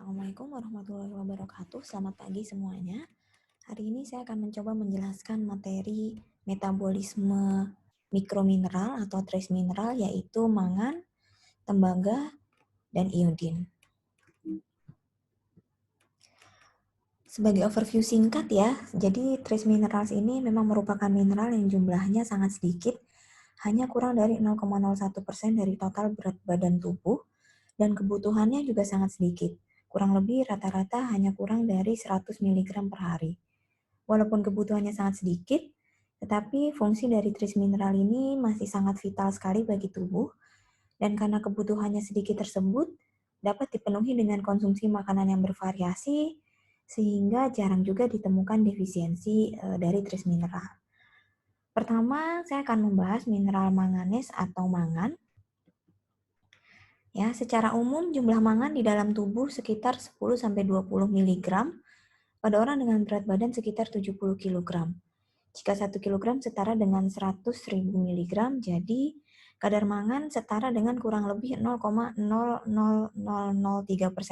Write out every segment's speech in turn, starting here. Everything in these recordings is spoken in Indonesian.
Assalamualaikum warahmatullahi wabarakatuh. Selamat pagi semuanya. Hari ini saya akan mencoba menjelaskan materi metabolisme mikromineral atau trace mineral, yaitu mangan, tembaga, dan iodin. Sebagai overview singkat ya, jadi trace minerals ini memang merupakan mineral yang jumlahnya sangat sedikit, hanya kurang dari 0,01% dari total berat badan tubuh, dan kebutuhannya juga sangat sedikit. Kurang lebih rata-rata hanya kurang dari 100 mg per hari. Walaupun kebutuhannya sangat sedikit, tetapi fungsi dari trace mineral ini masih sangat vital sekali bagi tubuh, dan karena kebutuhannya sedikit tersebut, dapat dipenuhi dengan konsumsi makanan yang bervariasi, sehingga jarang juga ditemukan defisiensi dari trace mineral. Pertama, saya akan membahas mineral manganes atau mangan. Ya, secara umum jumlah mangan di dalam tubuh sekitar 10-20 mg pada orang dengan berat badan sekitar 70 kg. Jika 1 kg setara dengan 100.000 mg, jadi kadar mangan setara dengan kurang lebih 0,00003%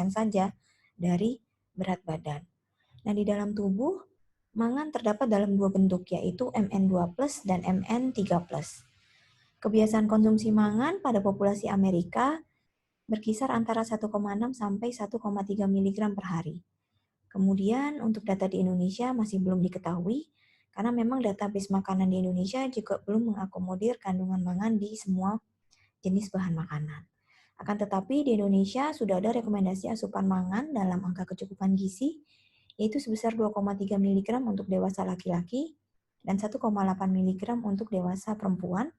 saja dari berat badan. Nah, di dalam tubuh, mangan terdapat dalam dua bentuk, yaitu Mn2+ dan Mn3+. Kebiasaan konsumsi mangan pada populasi Amerika berkisar antara 1,6 sampai 1,3 mg per hari. Kemudian untuk data di Indonesia masih belum diketahui, karena memang database makanan di Indonesia juga belum mengakomodir kandungan mangan di semua jenis bahan makanan. Akan tetapi di Indonesia sudah ada rekomendasi asupan mangan dalam angka kecukupan gizi, yaitu sebesar 2,3 mg untuk dewasa laki-laki dan 1,8 mg untuk dewasa perempuan,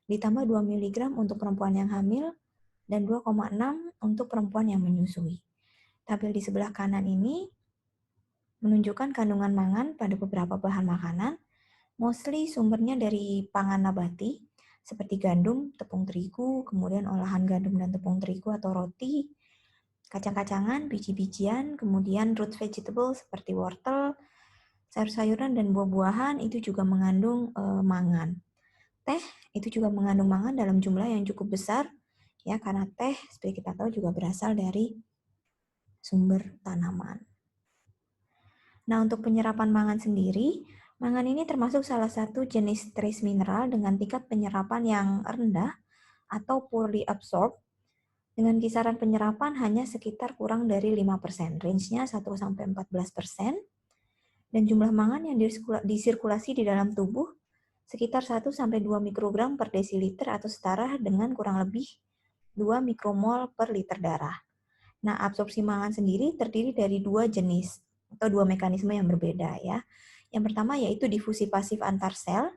ditambah 2 mg untuk perempuan yang hamil, dan 2,6 untuk perempuan yang menyusui. Tabel di sebelah kanan ini menunjukkan kandungan mangan pada beberapa bahan makanan, mostly sumbernya dari pangan nabati, seperti gandum, tepung terigu, kemudian olahan gandum dan tepung terigu atau roti, kacang-kacangan, biji-bijian, kemudian root vegetable seperti wortel, sayur-sayuran dan buah-buahan itu juga mengandung mangan. Teh itu juga mengandung mangan dalam jumlah yang cukup besar, ya, karena teh seperti kita tahu juga berasal dari sumber tanaman. Nah, untuk penyerapan mangan sendiri, mangan ini termasuk salah satu jenis trace mineral dengan tingkat penyerapan yang rendah atau poorly absorbed, dengan kisaran penyerapan hanya sekitar kurang dari 5%, range-nya 1-14%, dan jumlah mangan yang disirkulasi di dalam tubuh sekitar 1-2 mikrogram per desiliter atau setara dengan kurang lebih 2 mikromol per liter darah. Nah, absorpsi mangan sendiri terdiri dari dua jenis atau dua mekanisme yang berbeda ya. Yang pertama yaitu difusi pasif antar sel,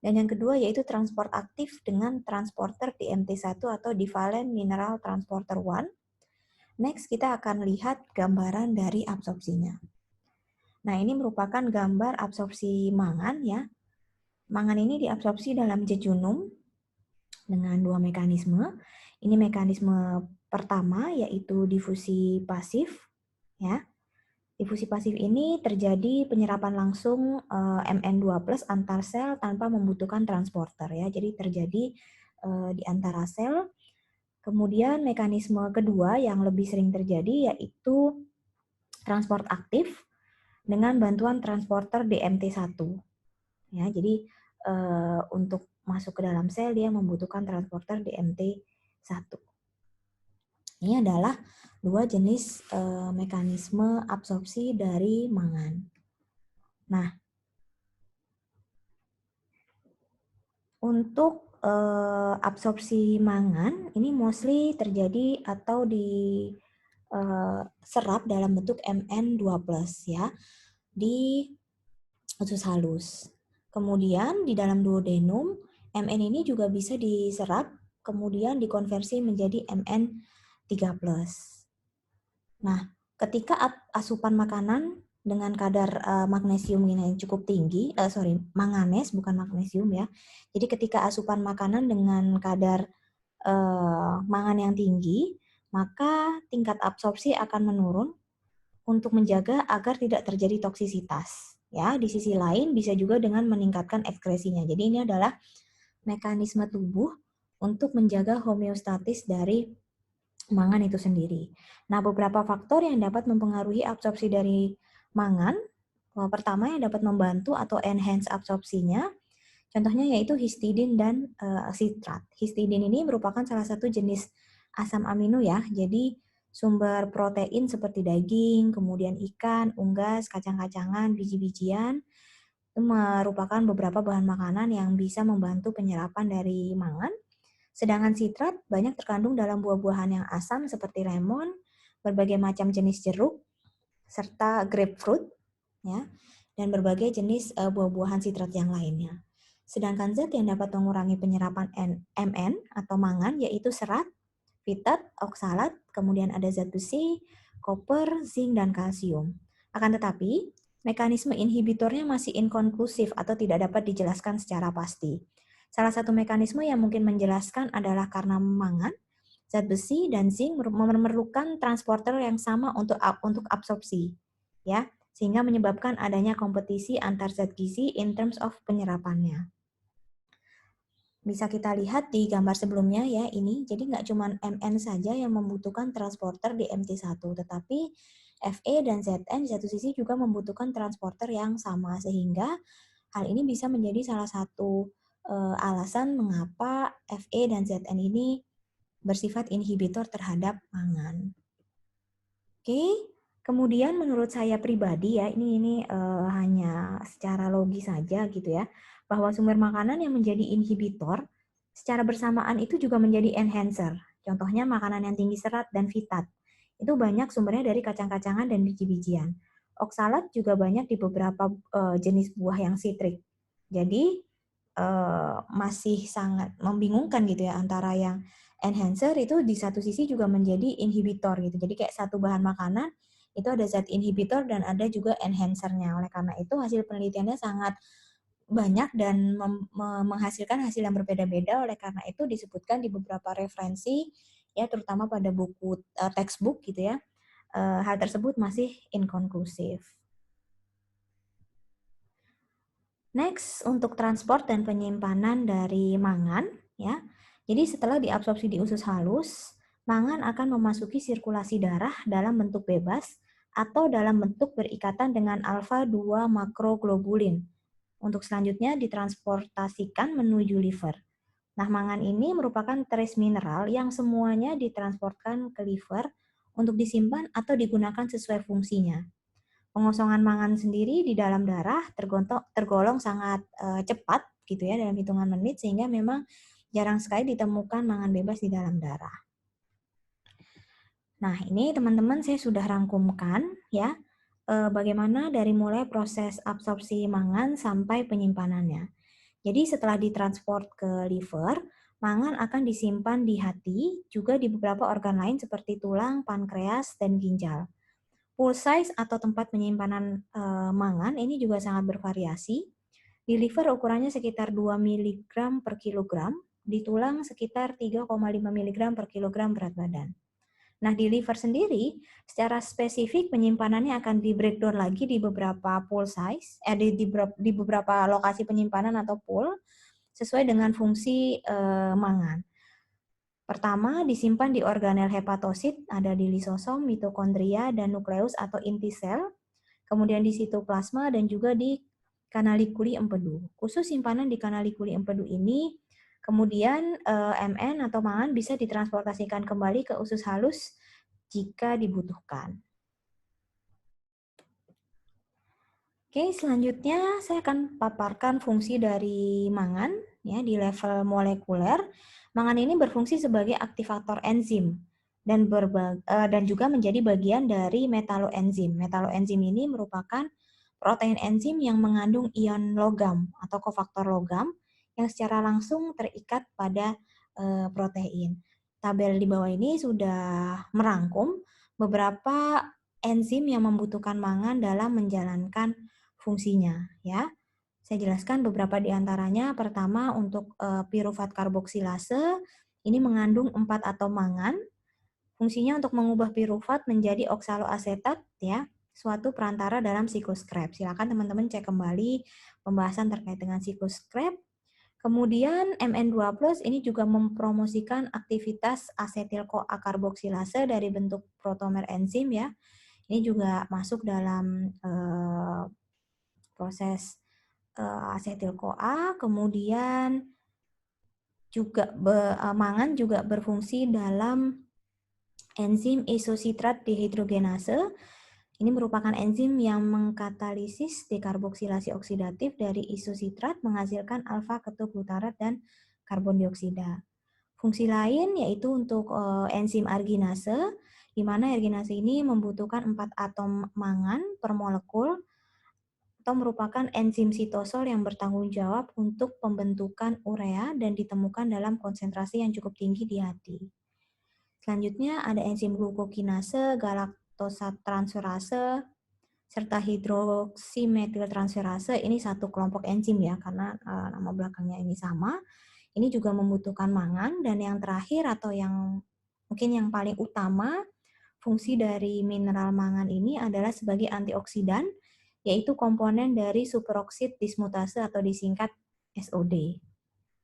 dan yang kedua yaitu transport aktif dengan transporter DMT1 atau divalent mineral transporter 1. Next, kita akan lihat gambaran dari absorpsinya. Nah, ini merupakan gambar absorpsi mangan ya. Mangan ini diabsorpsi dalam jejunum dengan dua mekanisme. Ini mekanisme pertama yaitu difusi pasif ya. Difusi pasif ini terjadi penyerapan langsung Mn2+ antar sel tanpa membutuhkan transporter ya. Jadi terjadi di antara sel. Kemudian mekanisme kedua yang lebih sering terjadi yaitu transport aktif dengan bantuan transporter DMT1. Ya, jadi untuk masuk ke dalam sel dia membutuhkan transporter DMT1. Ini adalah dua jenis mekanisme absorpsi dari mangan. Nah, untuk absorpsi mangan ini mostly terjadi atau diserap dalam bentuk Mn2+ ya di usus halus. Kemudian di dalam duodenum Mn ini juga bisa diserap kemudian dikonversi menjadi Mn3+. Nah, ketika asupan makanan dengan kadar magnesium yang cukup tinggi, manganes bukan magnesium ya. Jadi ketika asupan makanan dengan kadar mangan yang tinggi, maka tingkat absorpsi akan menurun untuk menjaga agar tidak terjadi toksisitas. Ya, di sisi lain bisa juga dengan meningkatkan ekskresinya. Jadi ini adalah mekanisme tubuh untuk menjaga homeostatis dari mangan itu sendiri. Nah, beberapa faktor yang dapat mempengaruhi absorpsi dari mangan, pertama yang dapat membantu atau enhance absorpsinya, contohnya yaitu histidin dan sitrat. Histidin ini merupakan salah satu jenis asam amino ya, jadi sumber protein seperti daging, kemudian ikan, unggas, kacang-kacangan, biji-bijian, itu merupakan beberapa bahan makanan yang bisa membantu penyerapan dari mangan. Sedangkan sitrat banyak terkandung dalam buah-buahan yang asam seperti lemon, berbagai macam jenis jeruk, serta grapefruit, ya, dan berbagai jenis buah-buahan sitrat yang lainnya. Sedangkan zat yang dapat mengurangi penyerapan Mn atau mangan yaitu serat, fitat, oksalat, kemudian ada zat besi, koper, zinc, dan kalsium. Akan tetapi, mekanisme inhibitornya masih inkonklusif atau tidak dapat dijelaskan secara pasti. Salah satu mekanisme yang mungkin menjelaskan adalah karena mangan, zat besi dan zinc memerlukan transporter yang sama untuk absorpsi, ya, sehingga menyebabkan adanya kompetisi antar zat gizi in terms of penyerapannya. Bisa kita lihat di gambar sebelumnya ya ini, jadi nggak cuma Mn saja yang membutuhkan transporter di MT1, tetapi Fe dan Zn di satu sisi juga membutuhkan transporter yang sama, sehingga hal ini bisa menjadi salah satu alasan mengapa Fe dan Zn ini bersifat inhibitor terhadap mangan. Oke, kemudian menurut saya pribadi ya, ini hanya secara logis saja gitu ya, bahwa sumber makanan yang menjadi inhibitor secara bersamaan itu juga menjadi enhancer. Contohnya makanan yang tinggi serat dan fitat. Itu banyak sumbernya dari kacang-kacangan dan biji-bijian. Oksalat juga banyak di beberapa jenis buah yang sitrik. Jadi masih sangat membingungkan gitu ya antara yang enhancer itu di satu sisi juga menjadi inhibitor gitu. Jadi kayak satu bahan makanan itu ada zat inhibitor dan ada juga enhancernya. Oleh karena itu hasil penelitiannya sangat banyak dan menghasilkan hasil yang berbeda-beda. Oleh karena itu disebutkan di beberapa referensi ya terutama pada buku textbook gitu ya. Hal tersebut masih inkonklusif. Next, untuk transport dan penyimpanan dari mangan, ya. Jadi setelah diabsorpsi di usus halus, mangan akan memasuki sirkulasi darah dalam bentuk bebas atau dalam bentuk berikatan dengan alfa-2 makroglobulin. Untuk selanjutnya ditransportasikan menuju liver. Nah, mangan ini merupakan trace mineral yang semuanya ditransportkan ke liver untuk disimpan atau digunakan sesuai fungsinya. Pengosongan mangan sendiri di dalam darah tergolong sangat cepat gitu ya dalam hitungan menit, sehingga memang jarang sekali ditemukan mangan bebas di dalam darah. Nah, ini teman-teman saya sudah rangkumkan ya bagaimana dari mulai proses absorpsi mangan sampai penyimpanannya. Jadi setelah ditransport ke liver, mangan akan disimpan di hati, juga di beberapa organ lain seperti tulang, pankreas, dan ginjal. Pool size atau tempat penyimpanan mangan ini juga sangat bervariasi. Di liver ukurannya sekitar 2 mg per kilogram, di tulang sekitar 3,5 mg per kilogram berat badan. Nah, di liver sendiri, secara spesifik penyimpanannya akan di breakdown lagi di beberapa pool size, di beberapa lokasi penyimpanan atau pool, sesuai dengan fungsi mangan. Pertama, disimpan di organel hepatosit, ada di lisosom, mitokondria, dan nukleus atau inti sel, kemudian di sitoplasma, dan juga di kanalikuli empedu. Khusus simpanan di kanalikuli empedu ini, kemudian Mn atau mangan bisa ditransportasikan kembali ke usus halus jika dibutuhkan. Oke, selanjutnya saya akan paparkan fungsi dari mangan ya di level molekuler. Mangan ini berfungsi sebagai aktivator enzim dan juga menjadi bagian dari metaloenzim. Metaloenzim ini merupakan protein enzim yang mengandung ion logam atau kofaktor logam yang secara langsung terikat pada protein. Tabel di bawah ini sudah merangkum beberapa enzim yang membutuhkan mangan dalam menjalankan fungsinya ya. Saya jelaskan beberapa di antaranya. Pertama, untuk pirufat karboksilase, ini mengandung 4 atom mangan. Fungsinya untuk mengubah pirufat menjadi oksaloasetat, ya, suatu perantara dalam siklus Krebs. Silakan teman-teman cek kembali pembahasan terkait dengan siklus Krebs. Kemudian MN2+ ini juga mempromosikan aktivitas asetil-CoA karboksilase dari bentuk protomer enzim ya. Ini juga masuk dalam proses asetil-CoA, kemudian juga mangan juga berfungsi dalam enzim isositrat dehidrogenase. Ini merupakan enzim yang mengkatalisis dekarboksilasi oksidatif dari isositrat menghasilkan alfa-ketobutarat dan karbon dioksida. Fungsi lain yaitu untuk enzim arginase, di mana arginase ini membutuhkan 4 atom mangan per molekul atau merupakan enzim sitosol yang bertanggung jawab untuk pembentukan urea dan ditemukan dalam konsentrasi yang cukup tinggi di hati. Selanjutnya ada enzim glukokinase, galaktosatransferase, serta hidroksimetiltransferase. Ini satu kelompok enzim ya, karena nama belakangnya ini sama. Ini juga membutuhkan mangan. Dan yang terakhir atau yang mungkin yang paling utama, fungsi dari mineral mangan ini adalah sebagai antioksidan, yaitu komponen dari superoksid dismutase atau disingkat SOD.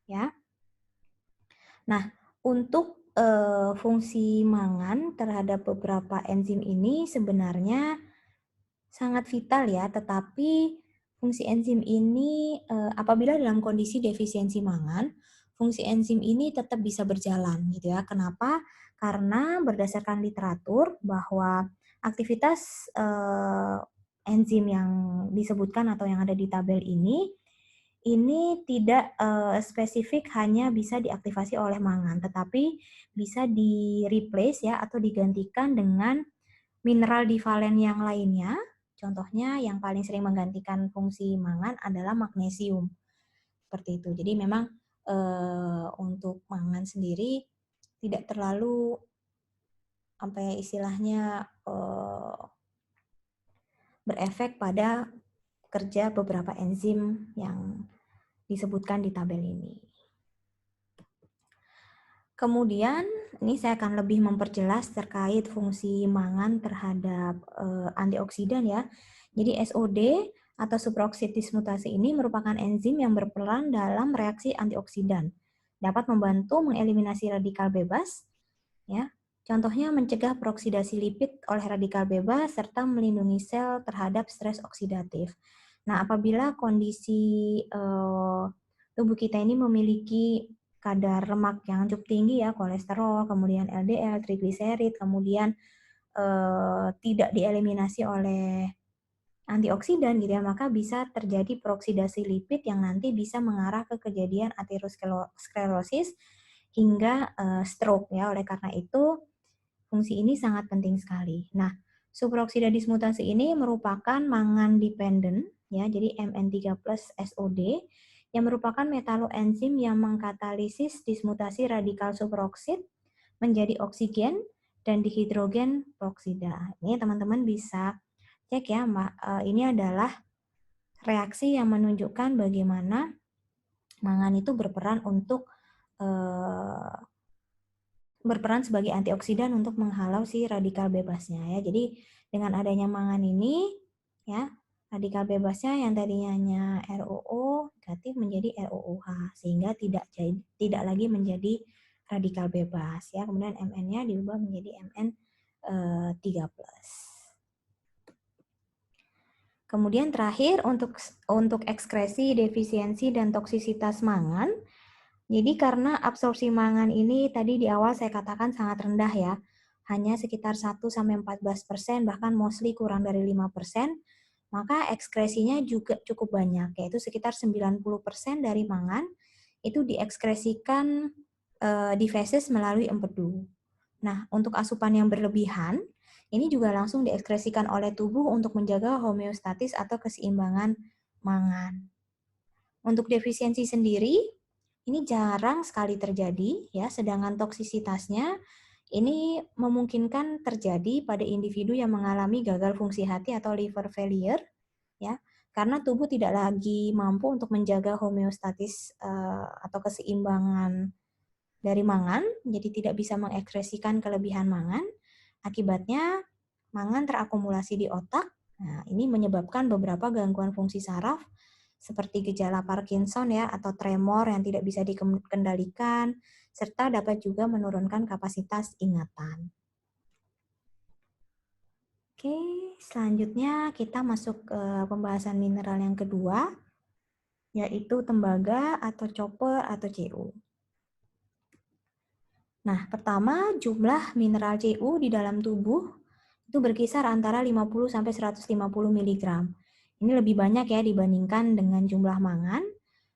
Ya. Nah, untuk fungsi mangan terhadap beberapa enzim ini sebenarnya sangat vital ya, tetapi fungsi enzim ini apabila dalam kondisi defisiensi mangan, fungsi enzim ini tetap bisa berjalan gitu ya. Kenapa? Karena berdasarkan literatur bahwa aktivitas enzim yang disebutkan atau yang ada di tabel ini tidak spesifik hanya bisa diaktifasi oleh mangan, tetapi bisa di-replace ya atau digantikan dengan mineral divalen yang lainnya. Contohnya yang paling sering menggantikan fungsi mangan adalah magnesium. Seperti itu. Jadi memang untuk mangan sendiri tidak terlalu apa ya istilahnya berefek pada kerja beberapa enzim yang disebutkan di tabel ini. Kemudian, ini saya akan lebih memperjelas terkait fungsi mangan terhadap antioksidan ya. Jadi SOD atau superoksid dismutase ini merupakan enzim yang berperan dalam reaksi antioksidan. Dapat membantu mengeliminasi radikal bebas, ya. Contohnya mencegah peroksidasi lipid oleh radikal bebas serta melindungi sel terhadap stres oksidatif. Nah, apabila kondisi tubuh kita ini memiliki kadar lemak yang cukup tinggi ya, kolesterol, kemudian LDL, trigliserid, kemudian tidak dieliminasi oleh antioksidan gitu ya, maka bisa terjadi peroksidasi lipid yang nanti bisa mengarah ke kejadian aterosklerosis hingga stroke ya. Oleh karena itu fungsi ini sangat penting sekali. Nah, superoksida dismutase ini merupakan mangan dependent ya, jadi Mn3+ SOD yang merupakan metaloenzim yang mengkatalisis dismutasi radikal superoksid menjadi oksigen dan dihidrogen peroksida. Ini teman-teman bisa cek ya, Mbak. Ini adalah reaksi yang menunjukkan bagaimana mangan itu berperan untuk berperan sebagai antioksidan untuk menghalau si radikal bebasnya ya. Jadi dengan adanya mangan ini ya, radikal bebasnya yang tadinya ROO negatif menjadi ROOH sehingga tidak lagi menjadi radikal bebas ya. Kemudian Mn-nya diubah menjadi Mn3+. Kemudian terakhir untuk ekskresi, defisiensi dan toksisitas mangan. Jadi karena absorpsi mangan ini tadi di awal saya katakan sangat rendah ya, hanya sekitar 1-14%, bahkan mostly kurang dari 5%, maka ekskresinya juga cukup banyak, yaitu sekitar 90% dari mangan itu diekskresikan di feses melalui empedu. Nah, untuk asupan yang berlebihan, ini juga langsung diekskresikan oleh tubuh untuk menjaga homeostatis atau keseimbangan mangan. Untuk defisiensi sendiri, ini jarang sekali terjadi, ya. Sedangkan toksisitasnya ini memungkinkan terjadi pada individu yang mengalami gagal fungsi hati atau liver failure, ya, karena tubuh tidak lagi mampu untuk menjaga homeostatis atau keseimbangan dari mangan, jadi tidak bisa mengekspresikan kelebihan mangan. Akibatnya, mangan terakumulasi di otak. Nah, ini menyebabkan beberapa gangguan fungsi saraf seperti gejala Parkinson ya atau tremor yang tidak bisa dikendalikan, serta dapat juga menurunkan kapasitas ingatan. Oke, selanjutnya kita masuk ke pembahasan mineral yang kedua, yaitu tembaga atau copper atau Cu. Nah, pertama jumlah mineral Cu di dalam tubuh itu berkisar antara 50 sampai 150 mg. Ini lebih banyak ya dibandingkan dengan jumlah mangan.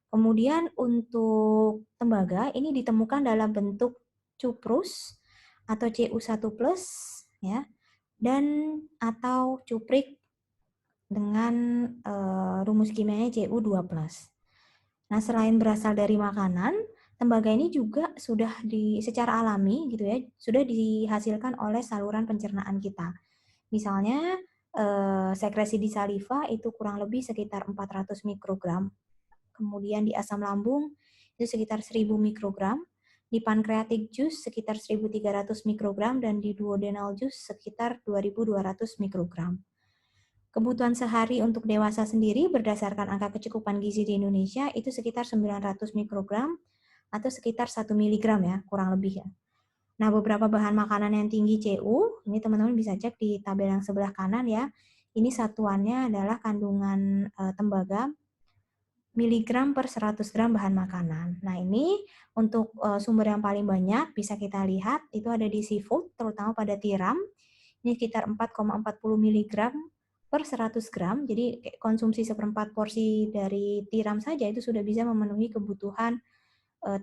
Kemudian untuk tembaga ini ditemukan dalam bentuk cuprus atau Cu1+ ya dan atau cuprik dengan rumus kimianya Cu2+. Nah, selain berasal dari makanan, tembaga ini juga sudah secara alami gitu ya, sudah dihasilkan oleh saluran pencernaan kita. Misalnya sekresi di saliva itu kurang lebih sekitar 400 mikrogram. Kemudian di asam lambung itu sekitar 1000 mikrogram, di pancreatic juice sekitar 1300 mikrogram dan di duodenal juice sekitar 2200 mikrogram. Kebutuhan sehari untuk dewasa sendiri berdasarkan angka kecukupan gizi di Indonesia itu sekitar 900 mikrogram atau sekitar 1 miligram ya, kurang lebih ya. Nah, beberapa bahan makanan yang tinggi Cu, ini teman-teman bisa cek di tabel yang sebelah kanan ya. Ini satuannya adalah kandungan tembaga miligram per 100 gram bahan makanan. Nah, ini untuk sumber yang paling banyak bisa kita lihat itu ada di seafood, terutama pada tiram. Ini sekitar 4,40 mg per 100 gram. Jadi konsumsi seperempat porsi dari tiram saja itu sudah bisa memenuhi kebutuhan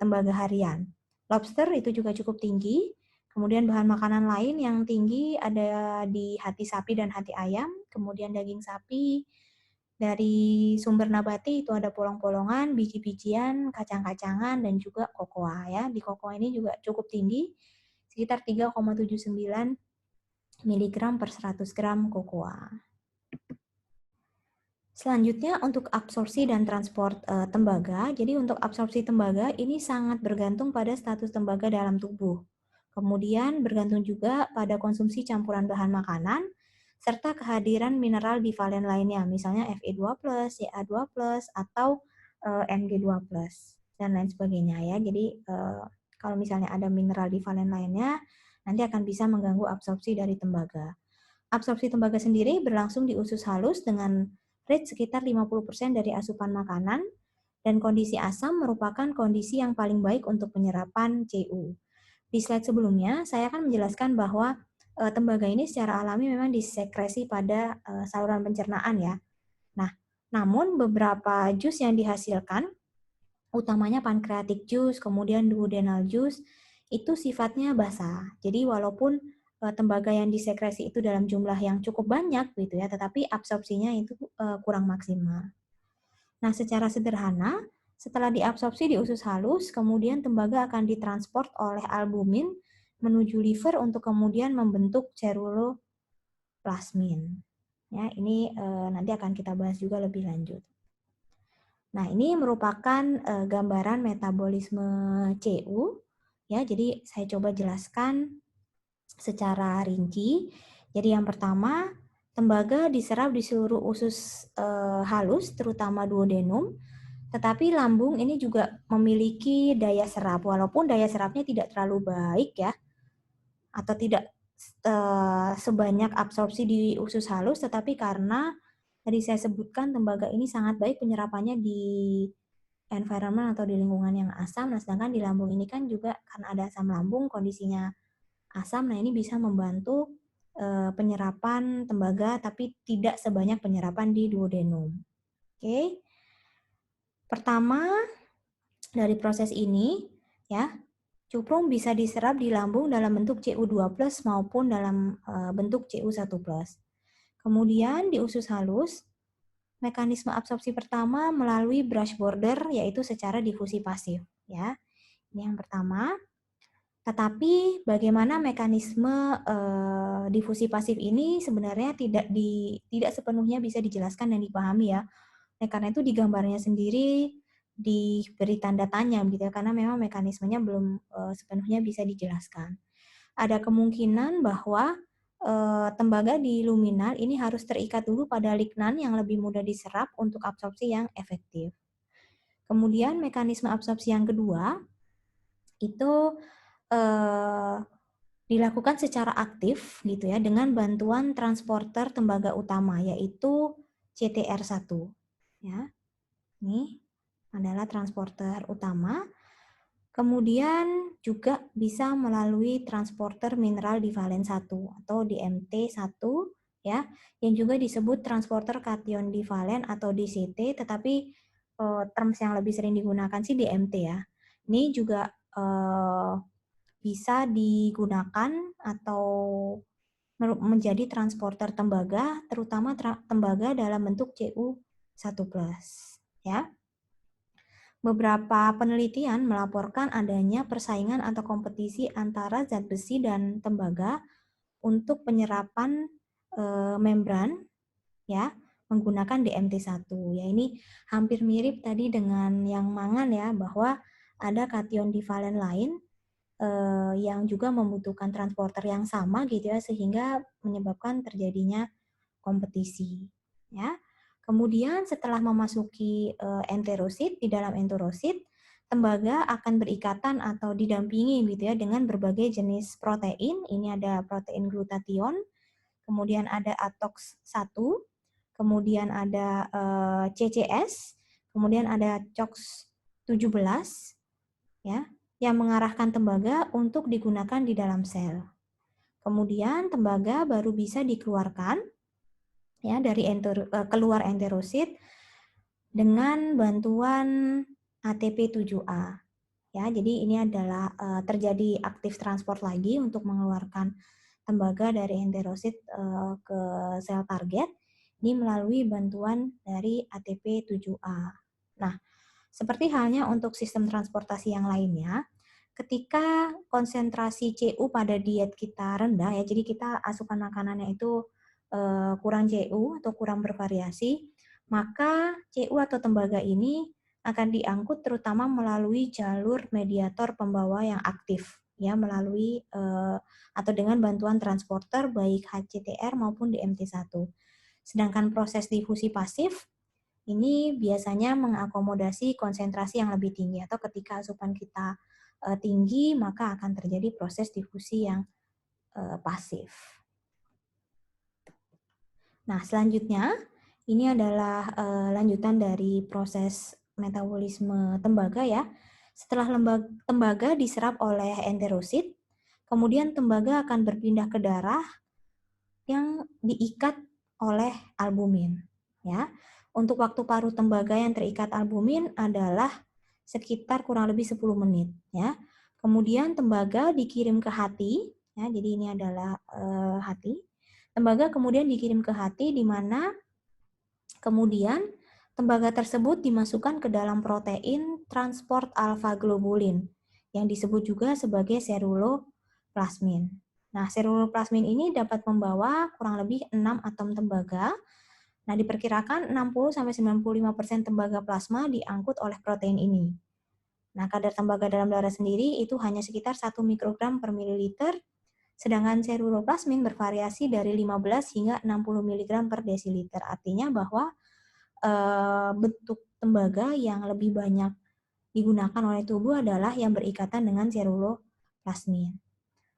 tembaga harian. Lobster itu juga cukup tinggi. Kemudian bahan makanan lain yang tinggi ada di hati sapi dan hati ayam. Kemudian daging sapi. Dari sumber nabati itu ada polong-polongan, biji-bijian, kacang-kacangan, dan juga kokoa ya. Di kokoa ini juga cukup tinggi, sekitar 3,79 mg per 100 gram kokoa. Selanjutnya untuk absorpsi dan transport tembaga. Jadi untuk absorpsi tembaga ini sangat bergantung pada status tembaga dalam tubuh. Kemudian bergantung juga pada konsumsi campuran bahan makanan serta kehadiran mineral divalen lainnya, misalnya Fe2+, Ya2+, atau Mg2+, dan lain sebagainya ya. Jadi kalau misalnya ada mineral divalen lainnya, nanti akan bisa mengganggu absorpsi dari tembaga. Absorpsi tembaga sendiri berlangsung di usus halus dengan rate sekitar 50% dari asupan makanan, dan kondisi asam merupakan kondisi yang paling baik untuk penyerapan Cu. Di slide sebelumnya, saya akan menjelaskan bahwa tembaga ini secara alami memang disekresi pada saluran pencernaan ya. Nah, namun beberapa jus yang dihasilkan, utamanya pancreatic juice, kemudian duodenal juice, itu sifatnya basah. Jadi walaupun tembaga yang disekresi itu dalam jumlah yang cukup banyak gitu ya, tetapi absorpsinya itu kurang maksimal. Nah, secara sederhana, setelah diabsorpsi di usus halus, kemudian tembaga akan ditransport oleh albumin menuju liver untuk kemudian membentuk ceruloplasmin. Ya, ini nanti akan kita bahas juga lebih lanjut. Nah, ini merupakan gambaran metabolisme Cu. Ya, jadi saya coba jelaskan secara rinci. Jadi yang pertama, tembaga diserap di seluruh usus halus, terutama duodenum. Tetapi lambung ini juga memiliki daya serap, walaupun daya serapnya tidak terlalu baik ya, atau tidak sebanyak absorpsi di usus halus, tetapi karena tadi saya sebutkan tembaga ini sangat baik penyerapannya di environment atau di lingkungan yang asam, nah sedangkan di lambung ini kan juga karena ada asam lambung, kondisinya asam, nah ini bisa membantu penyerapan tembaga, tapi tidak sebanyak penyerapan di duodenum. Oke. Pertama, dari proses ini, ya, cuprum bisa diserap di lambung dalam bentuk Cu2+ maupun dalam bentuk Cu1+. Kemudian di usus halus, mekanisme absorpsi pertama melalui brush border, yaitu secara difusi pasif. Ya, ini yang pertama. Tetapi bagaimana mekanisme difusi pasif ini sebenarnya tidak sepenuhnya bisa dijelaskan dan dipahami ya. Nah, karena itu di gambarnya sendiri diberi tanda tanya gitu ya, karena memang mekanismenya belum sepenuhnya bisa dijelaskan. Ada kemungkinan bahwa tembaga di luminal ini harus terikat dulu pada lignan yang lebih mudah diserap untuk absorpsi yang efektif. Kemudian mekanisme absorpsi yang kedua itu dilakukan secara aktif gitu ya dengan bantuan transporter tembaga utama yaitu CTR1 ya. Ini adalah transporter utama. Kemudian juga bisa melalui transporter mineral divalen 1 atau DMT1 ya, yang juga disebut transporter kation divalen atau DCT, tetapi terms yang lebih sering digunakan sih DMT ya. Ini juga bisa digunakan atau menjadi transporter tembaga, terutama tembaga dalam bentuk Cu1+, ya. Beberapa penelitian melaporkan adanya persaingan atau kompetisi antara zat besi dan tembaga untuk penyerapan membran ya menggunakan DMT1. Ya ini hampir mirip tadi dengan yang mangan ya, bahwa ada kation divalen lain yang juga membutuhkan transporter yang sama gitu ya, sehingga menyebabkan terjadinya kompetisi ya. Kemudian setelah memasuki enterosit, di dalam enterosit tembaga akan berikatan atau didampingi gitu ya dengan berbagai jenis protein. Ini ada protein glutathione, kemudian ada ATOX1, kemudian ada CCS, kemudian ada COX-17 ya, yang mengarahkan tembaga untuk digunakan di dalam sel. Kemudian tembaga baru bisa dikeluarkan ya dari keluar enterosit dengan bantuan ATP7A. Ya, jadi ini adalah terjadi aktif transport lagi untuk mengeluarkan tembaga dari enterosit ke sel target. Ini melalui bantuan dari ATP7A. Nah, seperti halnya untuk sistem transportasi yang lainnya, ketika konsentrasi Cu pada diet kita rendah ya, jadi kita asupan makanannya itu kurang Cu atau kurang bervariasi, maka Cu atau tembaga ini akan diangkut terutama melalui jalur mediator pembawa yang aktif ya, melalui atau dengan bantuan transporter baik HCTR maupun DMT1. Sedangkan proses difusi pasif ini biasanya mengakomodasi konsentrasi yang lebih tinggi, atau ketika asupan kita tinggi maka akan terjadi proses difusi yang pasif. Nah, selanjutnya ini adalah lanjutan dari proses metabolisme tembaga ya. Setelah tembaga diserap oleh enterosit, kemudian tembaga akan berpindah ke darah yang diikat oleh albumin ya. Untuk waktu paruh tembaga yang terikat albumin adalah sekitar kurang lebih 10 menit ya. Kemudian tembaga dikirim ke hati ya. Jadi ini adalah hati. Tembaga kemudian dikirim ke hati di mana kemudian tembaga tersebut dimasukkan ke dalam protein transport alfa globulin yang disebut juga sebagai seruloplasmin. Nah, seruloplasmin ini dapat membawa kurang lebih 6 atom tembaga. Nah, diperkirakan 60-95% tembaga plasma diangkut oleh protein ini. Nah, kadar tembaga dalam darah sendiri itu hanya sekitar 1 mikrogram per mililiter, sedangkan seruloplasmin bervariasi dari 15 hingga 60 mg per desiliter. Artinya bahwa bentuk tembaga yang lebih banyak digunakan oleh tubuh adalah yang berikatan dengan seruloplasmin.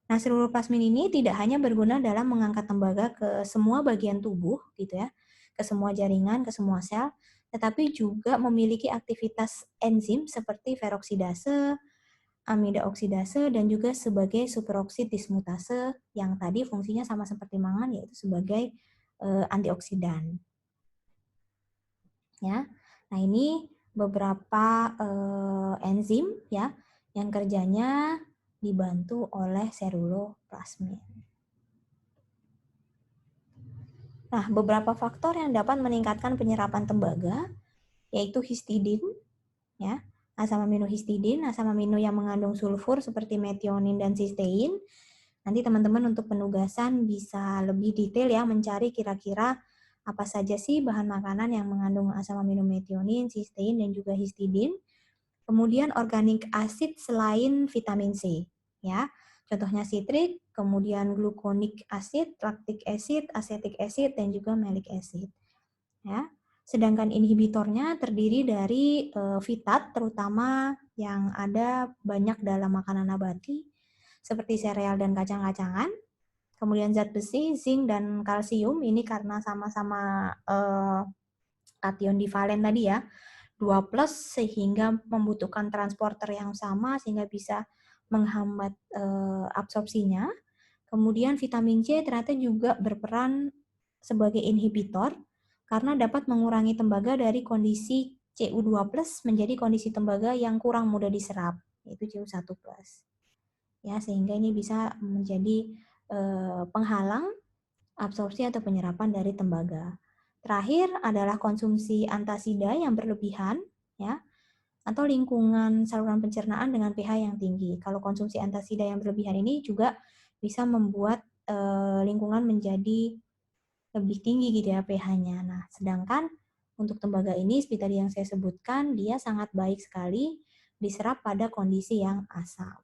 Nah, seruloplasmin ini tidak hanya berguna dalam mengangkat tembaga ke semua bagian tubuh gitu ya, ke semua jaringan, ke semua sel, tetapi juga memiliki aktivitas enzim seperti peroksidase, amida oksidase, dan juga sebagai superoksid dismutase yang tadi fungsinya sama seperti mangan, yaitu sebagai antioksidan. Ya, nah ini beberapa enzim ya yang kerjanya dibantu oleh seruloplasmin. Nah, beberapa faktor yang dapat meningkatkan penyerapan tembaga yaitu histidin, ya, asam amino histidin, asam amino yang mengandung sulfur seperti metionin dan sistein. Nanti teman-teman untuk penugasan bisa lebih detail ya mencari kira-kira apa saja sih bahan makanan yang mengandung asam amino metionin, sistein, dan juga histidin. Kemudian organik asid selain vitamin C, ya. Contohnya sitrik, kemudian gluconic acid, lactic acid, acetic acid, dan juga malic acid. Ya. Sedangkan inhibitornya terdiri dari fitat, terutama yang ada banyak dalam makanan nabati, seperti sereal dan kacang-kacangan. Kemudian zat besi, zinc, dan kalsium, ini karena sama-sama kation divalen tadi ya, 2+ sehingga membutuhkan transporter yang sama sehingga bisa menghambat absorpsinya. Kemudian vitamin C ternyata juga berperan sebagai inhibitor karena dapat mengurangi tembaga dari kondisi Cu2+ menjadi kondisi tembaga yang kurang mudah diserap, yaitu Cu1+. Ya, sehingga ini bisa menjadi penghalang absorpsi atau penyerapan dari tembaga. Terakhir adalah konsumsi antasida yang berlebihan, ya, atau lingkungan saluran pencernaan dengan pH yang tinggi. Kalau konsumsi antasida yang berlebihan ini juga bisa membuat lingkungan menjadi lebih tinggi gitu ya pH-nya. Nah, sedangkan untuk tembaga ini seperti tadi yang saya sebutkan, dia sangat baik sekali diserap pada kondisi yang asam.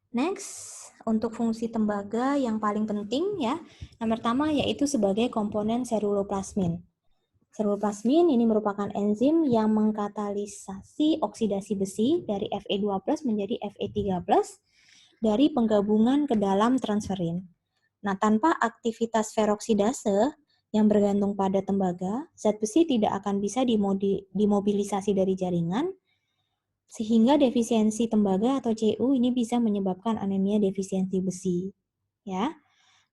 Next, untuk fungsi tembaga yang paling penting ya, yang pertama yaitu sebagai komponen seruloplasmin. Seruloplasmin ini merupakan enzim yang mengkatalisasi oksidasi besi dari Fe2+ menjadi Fe3+ dari penggabungan ke dalam transferin. Nah, tanpa aktivitas feroksidase yang bergantung pada tembaga, zat besi tidak akan bisa dimobilisasi dari jaringan, sehingga defisiensi tembaga atau Cu ini bisa menyebabkan anemia defisiensi besi. Ya.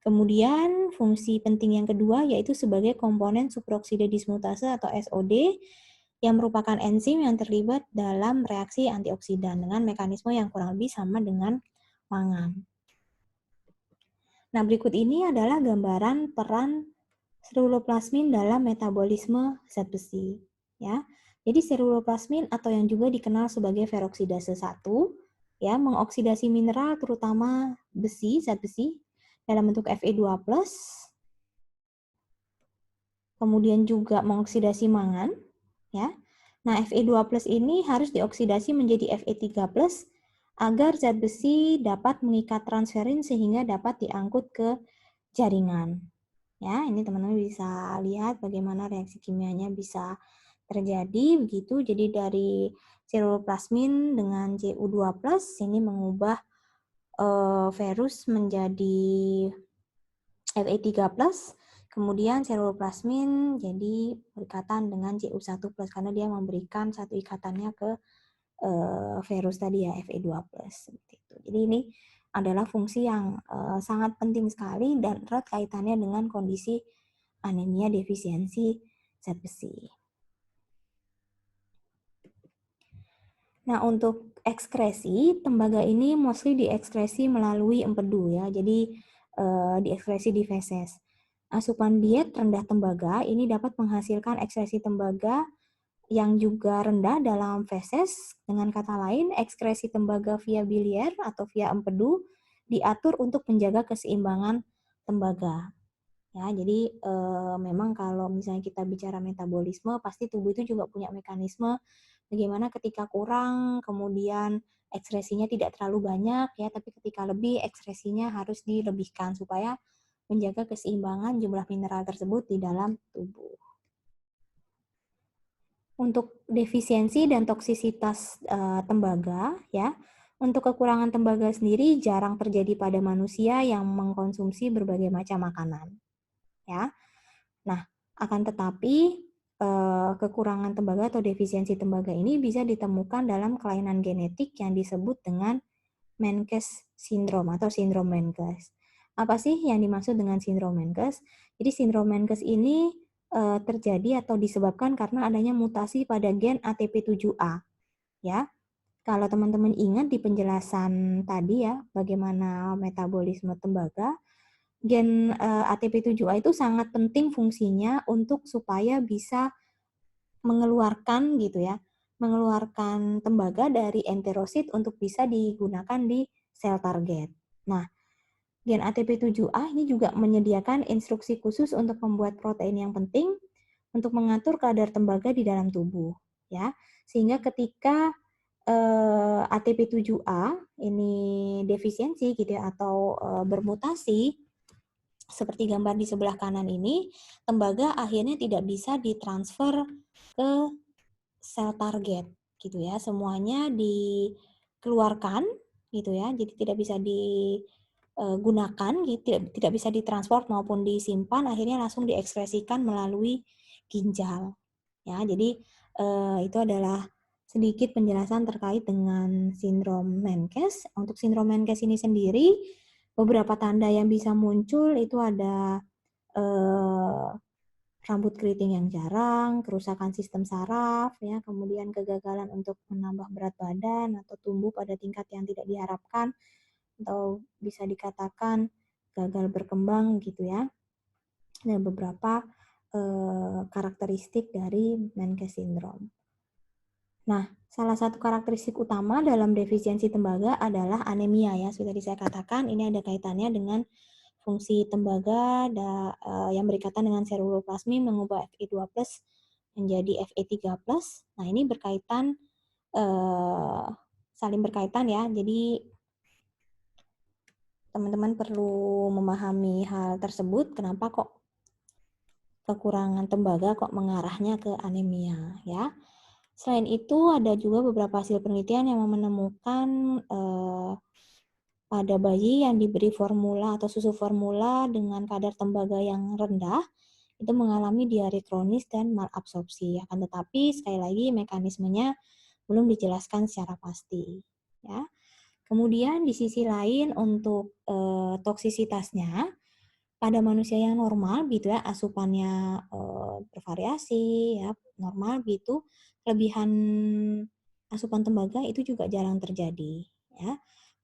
Kemudian fungsi penting yang kedua yaitu sebagai komponen suproksida dismutase atau SOD yang merupakan enzim yang terlibat dalam reaksi antioksidan dengan mekanisme yang kurang lebih sama dengan mangan. Nah, berikut ini adalah gambaran peran seruloplasmin dalam metabolisme zat besi. Ya. Jadi seruloplasmin atau yang juga dikenal sebagai feroksidase 1 ya mengoksidasi mineral terutama besi, zat besi dalam bentuk Fe2+, kemudian juga mengoksidasi mangan ya. Nah, Fe2+ ini harus dioksidasi menjadi Fe3+ agar zat besi dapat mengikat transferin sehingga dapat diangkut ke jaringan. Ya, ini teman-teman bisa lihat bagaimana reaksi kimianya bisa terjadi begitu. Jadi dari seruloplasmin dengan Cu2+ ini mengubah ferus menjadi Fe3+, kemudian seruloplasmin jadi berikatan dengan Cu1+ karena dia memberikan satu ikatannya ke ferus tadi ya, Fe2+. Seperti itu. Jadi ini adalah fungsi yang sangat penting sekali dan erat kaitannya dengan kondisi anemia defisiensi zat besi. Nah, untuk ekskresi, tembaga ini mostly diekskresi melalui empedu ya, jadi diekskresi di feses. Asupan diet rendah tembaga ini dapat menghasilkan ekskresi tembaga yang juga rendah dalam feses. Dengan kata lain, ekskresi tembaga via biliar atau via empedu diatur untuk menjaga keseimbangan tembaga. Ya, jadi memang kalau misalnya kita bicara metabolisme, pasti tubuh itu juga punya mekanisme bagaimana ketika kurang, kemudian ekskresinya tidak terlalu banyak ya, tapi ketika lebih ekskresinya harus dilebihkan supaya menjaga keseimbangan jumlah mineral tersebut di dalam tubuh. Untuk defisiensi dan toksisitas tembaga ya. Untuk kekurangan tembaga sendiri jarang terjadi pada manusia yang mengkonsumsi berbagai macam makanan. Ya. Nah, akan tetapi kekurangan tembaga atau defisiensi tembaga ini bisa ditemukan dalam kelainan genetik yang disebut dengan Menkes syndrome atau sindrom Menkes. Apa sih yang dimaksud dengan sindrom Menkes? Jadi sindrom Menkes ini terjadi atau disebabkan karena adanya mutasi pada gen ATP7A. Ya, kalau teman-teman ingat di penjelasan tadi ya, bagaimana metabolisme tembaga, gen ATP7A itu sangat penting fungsinya untuk supaya bisa mengeluarkan gitu ya, mengeluarkan tembaga dari enterosit untuk bisa digunakan di sel target. Nah, gen ATP7A ini juga menyediakan instruksi khusus untuk membuat protein yang penting untuk mengatur kadar tembaga di dalam tubuh, ya. Sehingga ketika ATP7A ini defisiensi gitu ya, atau bermutasi, seperti gambar di sebelah kanan ini, tembaga akhirnya tidak bisa ditransfer ke sel target gitu ya. Semuanya dikeluarkan gitu ya. Jadi tidak bisa digunakan, gitu, tidak bisa ditransport maupun disimpan, akhirnya langsung diekspresikan melalui ginjal. Ya, jadi itu adalah sedikit penjelasan terkait dengan sindrom Menkes. Untuk sindrom Menkes ini sendiri, beberapa tanda yang bisa muncul itu ada rambut keriting yang jarang, kerusakan sistem saraf, ya, kemudian kegagalan untuk menambah berat badan atau tumbuh pada tingkat yang tidak diharapkan, atau bisa dikatakan gagal berkembang gitu ya. Ada beberapa karakteristik dari Menkes syndrome. Nah, salah satu karakteristik utama dalam defisiensi tembaga adalah anemia ya. Sudah saya katakan, ini ada kaitannya dengan fungsi tembaga yang berkaitan dengan seruloplasmin mengubah Fe2+ menjadi Fe3+. Nah, ini berkaitan, saling berkaitan ya. Jadi teman-teman perlu memahami hal tersebut, kenapa kok kekurangan tembaga kok mengarahnya ke anemia ya. Selain itu ada juga beberapa hasil penelitian yang menemukan pada bayi yang diberi formula atau susu formula dengan kadar tembaga yang rendah itu mengalami diare kronis dan malabsorpsi. Akan tetapi sekali lagi mekanismenya belum dijelaskan secara pasti ya. Kemudian di sisi lain untuk toksisitasnya pada manusia yang normal gitu ya, asupannya bervariasi ya, normal gitu, kelebihan asupan tembaga itu juga jarang terjadi ya.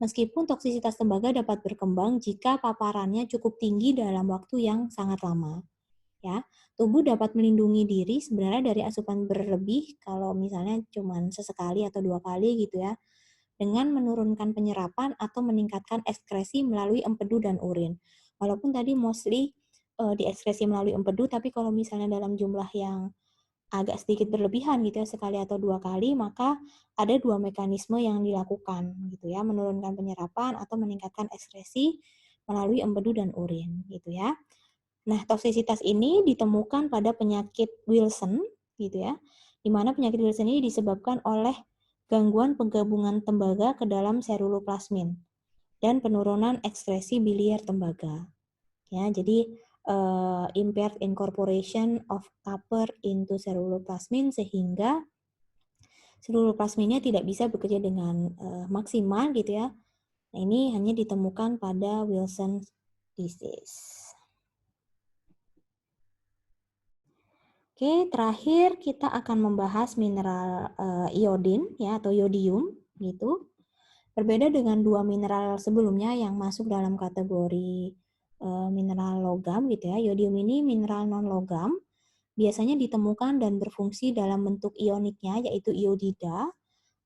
Meskipun toksisitas tembaga dapat berkembang jika paparannya cukup tinggi dalam waktu yang sangat lama. Ya, tubuh dapat melindungi diri sebenarnya dari asupan berlebih kalau misalnya cuma sesekali atau 2 kali gitu ya, dengan menurunkan penyerapan atau meningkatkan ekskresi melalui empedu dan urin. Walaupun tadi mostly diekskresi melalui empedu, tapi kalau misalnya dalam jumlah yang agak sedikit berlebihan gitu ya, sekali atau 2 kali, maka ada 2 mekanisme yang dilakukan gitu ya, menurunkan penyerapan atau meningkatkan ekskresi melalui empedu dan urin gitu ya. Nah, toksisitas ini ditemukan pada penyakit Wilson gitu ya, di mana penyakit Wilson ini disebabkan oleh gangguan penggabungan tembaga ke dalam seruloplasmin dan penurunan ekskresi biliar tembaga. Ya, jadi impaired incorporation of copper into seruloplasmin sehingga seruloplasminnya tidak bisa bekerja dengan maksimal gitu ya. Nah, ini hanya ditemukan pada Wilson disease. Oke, terakhir kita akan membahas mineral iodin ya atau yodium gitu. Berbeda dengan 2 mineral sebelumnya yang masuk dalam kategori mineral logam gitu ya. Yodium ini mineral non logam, biasanya ditemukan dan berfungsi dalam bentuk ioniknya yaitu iodida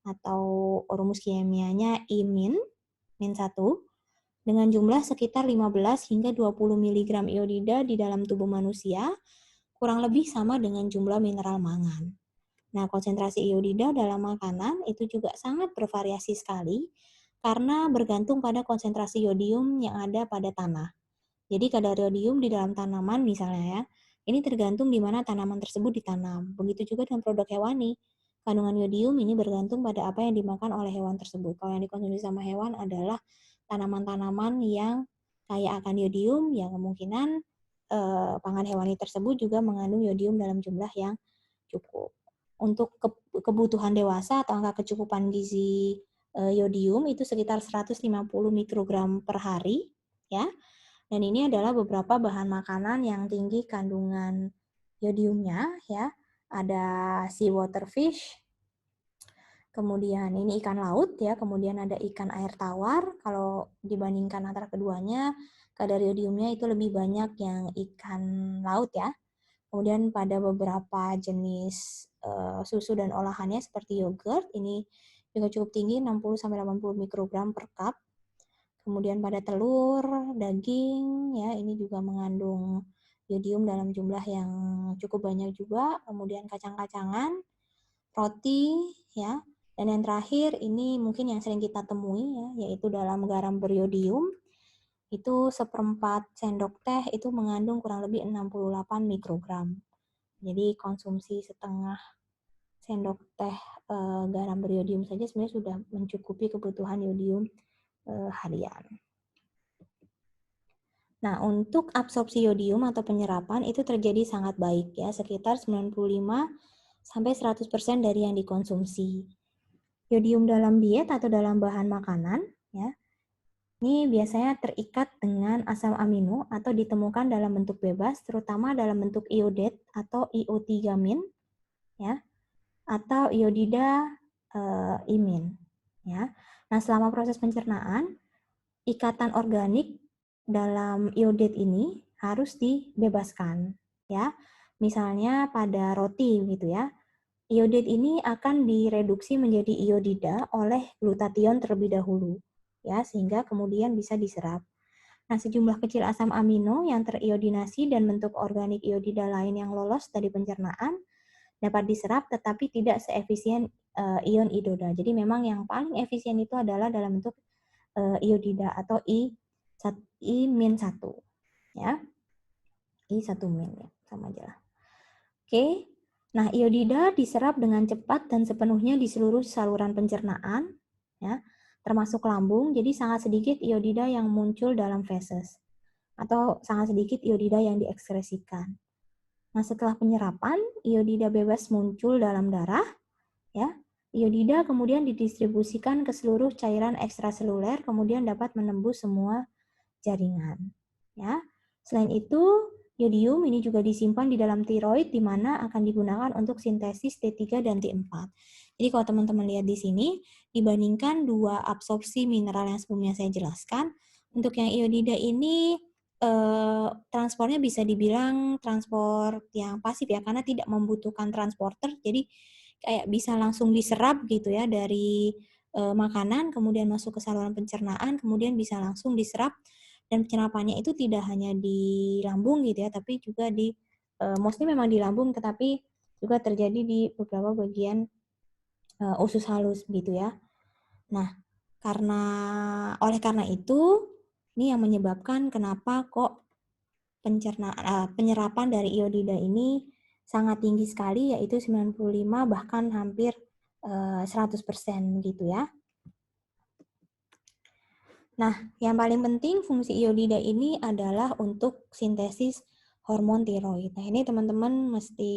atau rumus kimianya I-min, min 1 dengan jumlah sekitar 15 hingga 20 mg iodida di dalam tubuh manusia, kurang lebih sama dengan jumlah mineral mangan. Nah, konsentrasi iodida dalam makanan itu juga sangat bervariasi sekali karena bergantung pada konsentrasi yodium yang ada pada tanah. Jadi kadar yodium di dalam tanaman misalnya ya, ini tergantung di mana tanaman tersebut ditanam. Begitu juga dengan produk hewani. Kandungan yodium ini bergantung pada apa yang dimakan oleh hewan tersebut. Kalau yang dikonsumsi sama hewan adalah tanaman-tanaman yang kaya akan yodium, ya kemungkinan pangan hewani tersebut juga mengandung yodium dalam jumlah yang cukup. Untuk kebutuhan dewasa atau angka kecukupan gizi yodium itu sekitar 150 mikrogram per hari ya. Dan ini adalah beberapa bahan makanan yang tinggi kandungan yodiumnya ya. Ada seawater fish, kemudian ini ikan laut ya, kemudian ada ikan air tawar. Kalau dibandingkan antara keduanya, kadar yodiumnya itu lebih banyak yang ikan laut ya. Kemudian pada beberapa jenis susu dan olahannya seperti yogurt, ini juga cukup tinggi 60-80 mikrogram per cup. Kemudian pada telur, daging, ya ini juga mengandung yodium dalam jumlah yang cukup banyak juga. Kemudian kacang-kacangan, roti, ya Dan yang terakhir ini mungkin yang sering kita temui ya, yaitu dalam garam beriodium, itu 1/4 sendok teh itu mengandung kurang lebih 68 mikrogram. Jadi konsumsi setengah sendok teh garam beriodium saja sebenarnya sudah mencukupi kebutuhan iodium harian. Nah, untuk absorpsi iodium atau penyerapan itu terjadi sangat baik ya, sekitar 95-100% dari yang dikonsumsi. Iodium dalam diet atau dalam bahan makanan ya, ini biasanya terikat dengan asam amino atau ditemukan dalam bentuk bebas, terutama dalam bentuk iodet atau io3-min ya, atau iodida imin ya. Nah, selama proses pencernaan, ikatan organik dalam iodet ini harus dibebaskan ya. Misalnya pada roti gitu ya. Iodet ini akan direduksi menjadi iodida oleh glutation terlebih dahulu ya, sehingga kemudian bisa diserap. Nah, sejumlah kecil asam amino yang teriodinasi dan bentuk organik iodida lain yang lolos dari pencernaan dapat diserap tetapi tidak seefisien ion idoda. Jadi memang yang paling efisien itu adalah dalam bentuk iodida atau I-1 ya. I1- ya, sama aja lah. Oke. Nah, iodida diserap dengan cepat dan sepenuhnya di seluruh saluran pencernaan ya, termasuk lambung. Jadi sangat sedikit iodida yang muncul dalam feses atau sangat sedikit iodida yang diekskresikan. Nah, setelah penyerapan, iodida bebas muncul dalam darah ya. Iodida kemudian didistribusikan ke seluruh cairan ekstraseluler, kemudian dapat menembus semua jaringan. Ya. Selain itu, iodium ini juga disimpan di dalam tiroid di mana akan digunakan untuk sintesis T3 dan T4. Jadi kalau teman-teman lihat di sini, dibandingkan dua absorpsi mineral yang sebelumnya saya jelaskan, untuk yang iodida ini transportnya bisa dibilang transport yang pasif ya, karena tidak membutuhkan transporter, jadi kayak bisa langsung diserap gitu ya dari makanan, kemudian masuk ke saluran pencernaan, kemudian bisa langsung diserap, dan penyerapannya itu tidak hanya di lambung gitu ya, tapi juga di mostly memang di lambung, tetapi juga terjadi di beberapa bagian usus halus gitu ya. Nah, oleh karena itu, ini yang menyebabkan kenapa kok penyerapan dari iodida ini sangat tinggi sekali, yaitu 95 bahkan hampir 100% gitu ya. Nah, yang paling penting fungsi iodida ini adalah untuk sintesis hormon tiroid. Nah, ini teman-teman mesti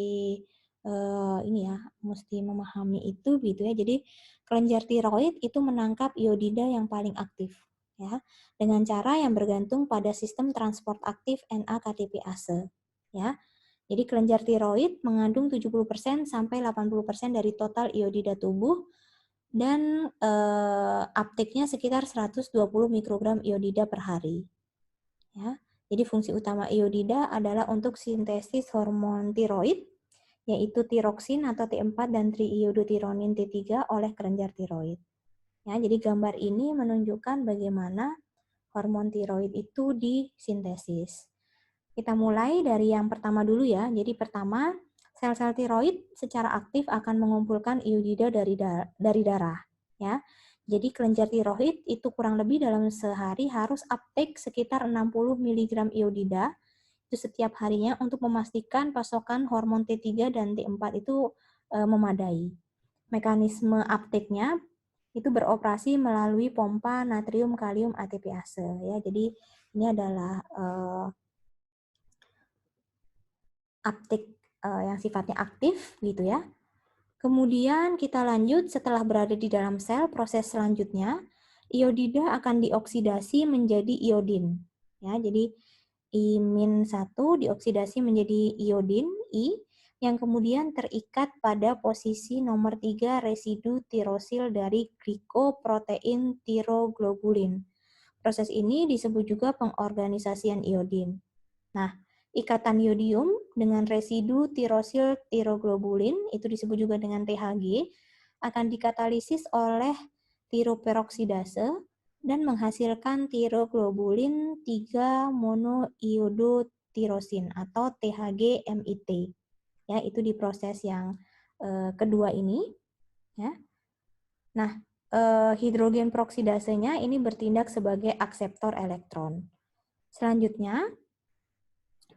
mesti memahami itu gitu ya. Jadi, kelenjar tiroid itu menangkap iodida yang paling aktif ya, dengan cara yang bergantung pada sistem transport aktif NA-kTPase ya. Jadi kelenjar tiroid mengandung 70% sampai 80% dari total iodida tubuh dan uptake-nya sekitar 120 mikrogram iodida per hari. Ya. Jadi fungsi utama iodida adalah untuk sintesis hormon tiroid, yaitu tiroksin atau T4 dan triiodotironin T3 oleh kelenjar tiroid. Ya, jadi gambar ini menunjukkan bagaimana hormon tiroid itu disintesis. Kita mulai dari yang pertama dulu ya. Jadi pertama, sel-sel tiroid secara aktif akan mengumpulkan iodida dari darah ya. Jadi kelenjar tiroid itu kurang lebih dalam sehari harus uptake sekitar 60 mg iodida itu setiap harinya untuk memastikan pasokan hormon T3 dan T4 itu memadai. Mekanisme uptake-nya itu beroperasi melalui pompa natrium kalium ATPase ya. Jadi ini adalah uptake yang sifatnya aktif gitu ya. Kemudian kita lanjut setelah berada di dalam sel, proses selanjutnya iodida akan dioksidasi menjadi iodin. Ya, jadi I-1 dioksidasi menjadi iodin I yang kemudian terikat pada posisi nomor 3 residu tirosil dari glikoprotein tiroglobulin. Proses ini disebut juga pengorganisasian iodin. Nah, ikatan iodium dengan residu tirosil tiroglobulin, itu disebut juga dengan THG, akan dikatalisis oleh tiroperoksidase dan menghasilkan tiroglobulin 3 monoiodotirosin atau THG-MIT. Ya, itu di proses yang kedua ini, ya. Nah, hidrogen peroksidasenya ini bertindak sebagai akseptor elektron. Selanjutnya,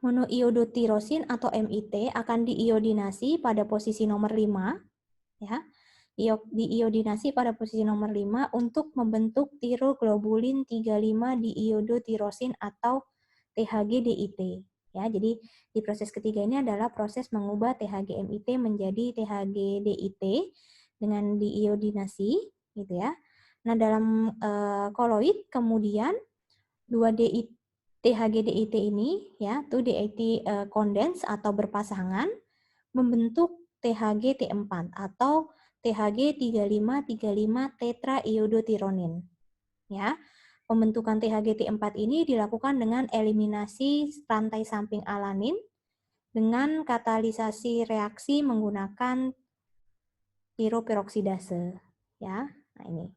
monoiodotirisin atau MIT akan diiodinasi pada posisi nomor 5, ya. Diiodinasi pada posisi nomor 5 untuk membentuk tiroglobulin 35 diiodotirosin atau THG-DIT. Ya, jadi di proses ketiga ini adalah proses mengubah THG-MIT menjadi THG-DIT dengan diiodinasi, gitu ya. Nah, dalam koloid kemudian 2 THG-DIT ini ya, tuh DIT kondens atau berpasangan membentuk THG-T4 atau THG-3535 tetraiodotironin. Ya, pembentukan THG-T4 ini dilakukan dengan eliminasi rantai samping alanin dengan katalisasi reaksi menggunakan tiroperoksidase. Ya, nah ini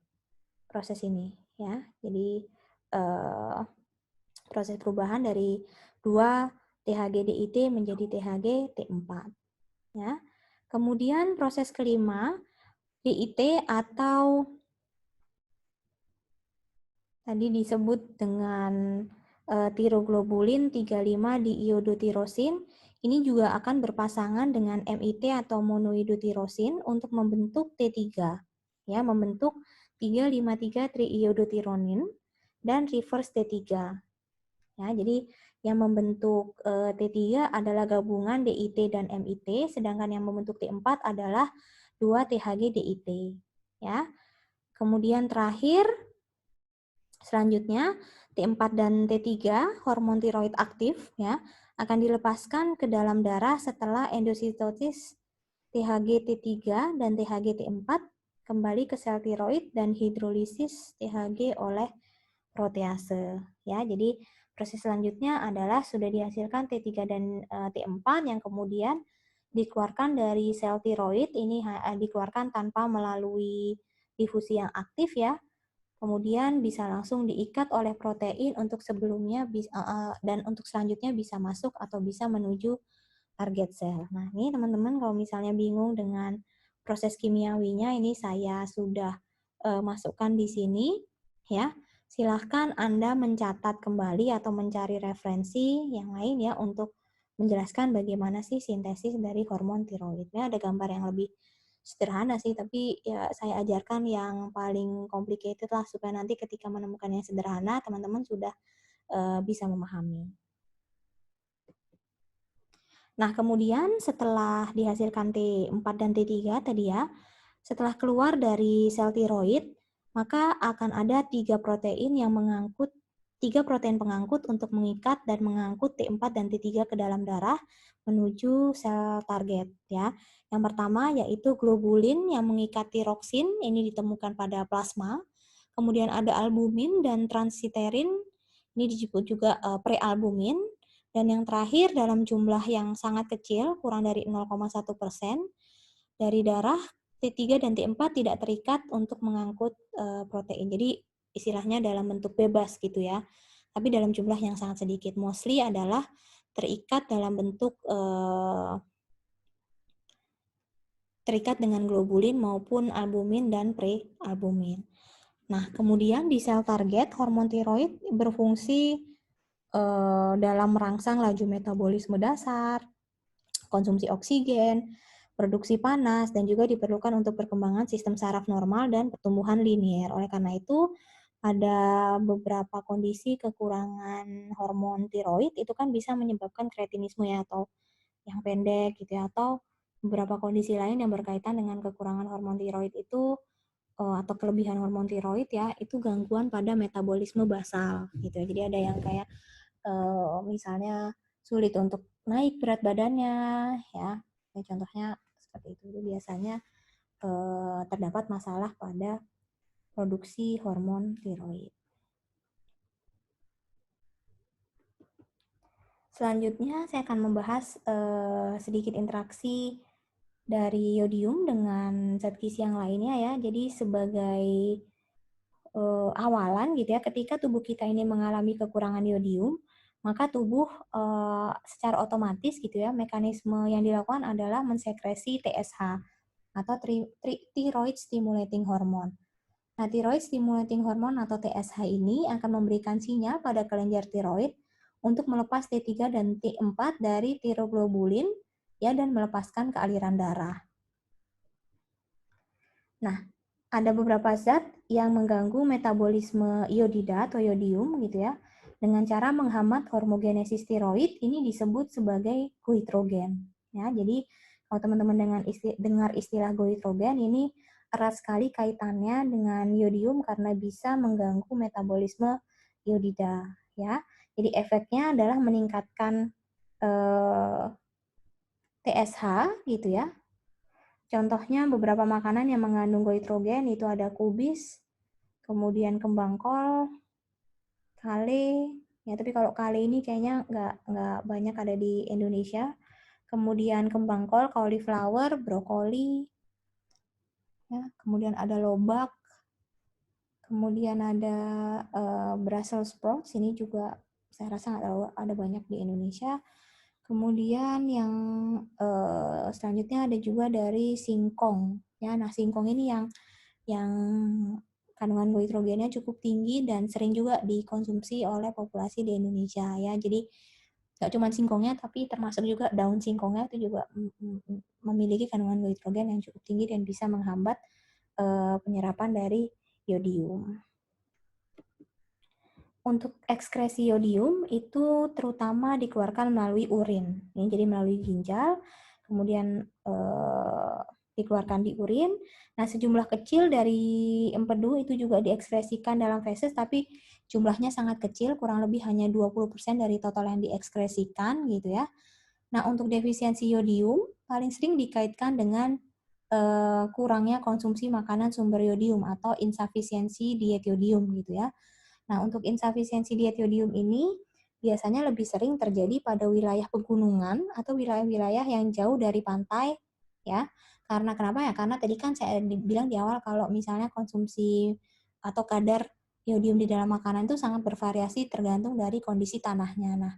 proses ini ya. Jadi proses perubahan dari 2 THG-DIT menjadi THG-T4. Ya. Kemudian proses kelima, DIT atau tadi disebut dengan tiroglobulin 35 diiodotirosin, ini juga akan berpasangan dengan MIT atau monoiodotirisin untuk membentuk T3. Ya, membentuk 353 triiodotironin dan reverse T3. Ya, jadi yang membentuk T3 adalah gabungan DIT dan MIT, sedangkan yang membentuk T4 adalah 2 THG-DIT. Ya. Kemudian terakhir, selanjutnya T4 dan T3, hormon tiroid aktif, ya, akan dilepaskan ke dalam darah setelah endositosis THG-T3 dan THG-T4 kembali ke sel tiroid dan hidrolisis THG oleh protease. Ya, jadi proses selanjutnya adalah sudah dihasilkan T3 dan T4 yang kemudian dikeluarkan dari sel tiroid, ini dikeluarkan tanpa melalui difusi yang aktif ya. Kemudian bisa langsung diikat oleh protein untuk sebelumnya dan untuk selanjutnya bisa masuk atau bisa menuju target sel. Nah, ini teman-teman kalau misalnya bingung dengan proses kimiawinya, ini saya sudah masukkan di sini ya. Silahkan Anda mencatat kembali atau mencari referensi yang lain ya untuk menjelaskan bagaimana sih sintesis dari hormon tiroid. Ini ada gambar yang lebih sederhana sih, tapi ya saya ajarkan yang paling complicated lah supaya nanti ketika menemukan yang sederhana teman-teman sudah bisa memahami. Nah, kemudian setelah dihasilkan T4 dan T3 tadi ya, setelah keluar dari sel tiroid, maka akan ada 3 protein pengangkut untuk mengikat dan mengangkut T4 dan T3 ke dalam darah menuju sel target ya. Yang pertama yaitu globulin yang mengikat tiroksin, ini ditemukan pada plasma. Kemudian ada albumin dan transiterin, ini disebut juga prealbumin. Dan yang terakhir dalam jumlah yang sangat kecil, kurang dari 0,1% dari darah, T3 dan T4 tidak terikat untuk mengangkut protein. Jadi istilahnya dalam bentuk bebas gitu ya. Tapi dalam jumlah yang sangat sedikit. Mostly adalah terikat dalam bentuk terikat dengan globulin maupun albumin dan prealbumin. Nah, kemudian di sel target, hormon tiroid berfungsi dalam merangsang laju metabolisme dasar, konsumsi oksigen, produksi panas, dan juga diperlukan untuk perkembangan sistem saraf normal dan pertumbuhan linier. Oleh karena itu, pada beberapa kondisi kekurangan hormon tiroid itu kan bisa menyebabkan kretinisme ya, atau yang pendek gitu ya, atau beberapa kondisi lain yang berkaitan dengan kekurangan hormon tiroid itu atau kelebihan hormon tiroid ya, itu gangguan pada metabolisme basal gitu ya. Jadi ada yang kayak misalnya sulit untuk naik berat badannya ya. Contohnya seperti itu biasanya terdapat masalah pada produksi hormon tiroid. Selanjutnya saya akan membahas sedikit interaksi dari yodium dengan zat gizi yang lainnya ya. Jadi sebagai awalan gitu ya, ketika tubuh kita ini mengalami kekurangan yodium, maka tubuh secara otomatis gitu ya, mekanisme yang dilakukan adalah mensekresi TSH atau thyroid stimulating hormone. Nah, thyroid stimulating hormone atau TSH ini akan memberikan sinyal pada kelenjar tiroid untuk melepas T3 dan T4 dari tiroglobulin ya dan melepaskan ke aliran darah. Nah, ada beberapa zat yang mengganggu metabolisme iodida atau iodium gitu ya. Dengan cara menghambat hormogenesis tiroid, ini disebut sebagai goitrogen. Ya, jadi kalau teman-teman dengar istilah goitrogen ini erat sekali kaitannya dengan iodium karena bisa mengganggu metabolisme iodida. Ya, jadi efeknya adalah meningkatkan TSH gitu ya. Contohnya beberapa makanan yang mengandung goitrogen itu ada kubis, kemudian kembang kol, kale, ya tapi kalau kale ini kayaknya nggak banyak ada di Indonesia. Kemudian kembang kol, cauliflower, brokoli, ya, kemudian ada lobak, kemudian ada Brussels sprouts, ini juga saya rasa ada banyak di Indonesia. Kemudian yang selanjutnya ada juga dari singkong. Ya, nah singkong ini yang kandungan goitrogennya cukup tinggi dan sering juga dikonsumsi oleh populasi di Indonesia ya. Jadi nggak cuma singkongnya tapi termasuk juga daun singkongnya itu juga memiliki kandungan goitrogen yang cukup tinggi dan bisa menghambat penyerapan dari iodium. Untuk ekskresi iodium itu terutama dikeluarkan melalui urin. Ini jadi melalui ginjal, kemudian dikeluarkan di urin. Nah, sejumlah kecil dari empedu itu juga diekskresikan dalam feses, tapi jumlahnya sangat kecil, kurang lebih hanya 20% dari total yang diekskresikan gitu ya. Nah, untuk defisiensi iodium paling sering dikaitkan dengan kurangnya konsumsi makanan sumber iodium atau insufisiensi diet iodium gitu ya. Nah, untuk insufisiensi diet iodium ini biasanya lebih sering terjadi pada wilayah pegunungan atau wilayah-wilayah yang jauh dari pantai, ya. Karena kenapa ya? Karena tadi kan saya bilang di awal kalau misalnya konsumsi atau kadar iodium di dalam makanan itu sangat bervariasi tergantung dari kondisi tanahnya. Nah,